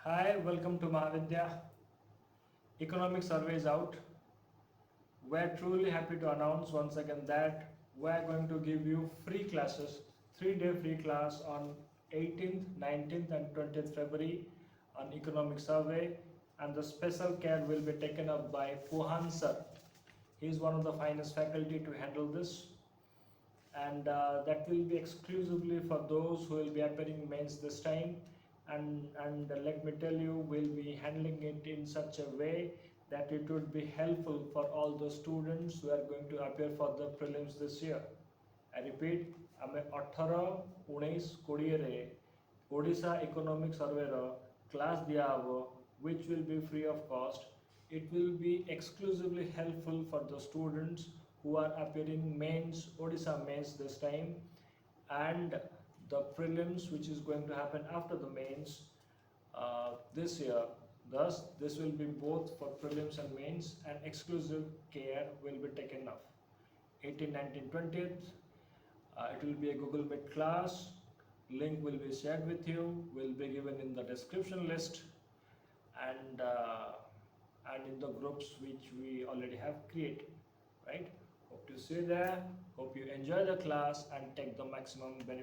Hi, welcome to Mahavidya Economic Survey is out. We're truly happy to announce once again that we're going to give you free classes, 3-day free class on 18th, 19th, and 20th February on Economic Survey, and the special care will be taken up by Puhan Sir. He is one of the finest faculty to handle this, and that will be exclusively for those who will be appearing mains this time. And let me tell you, we'll be handling it in such a way that it would be helpful for all the students who are going to appear for the prelims this year. I repeat, ଆମେ 18, 19, 20 ରେ Odisha Economic Survey class ଦିଆହବ, which will be free of cost. It will be exclusively helpful for the students who are appearing mains, Odisha mains this time, and the prelims which is going to happen after the mains this year. Thus, this will be both for prelims and mains, and exclusive care will be taken of 18, 19, 20th. It will be a Google Meet class. Link will be shared with you, will be given in the description list, and in the groups which we already have created, right? Hope to see you there. Hope you enjoy the class and take the maximum benefit.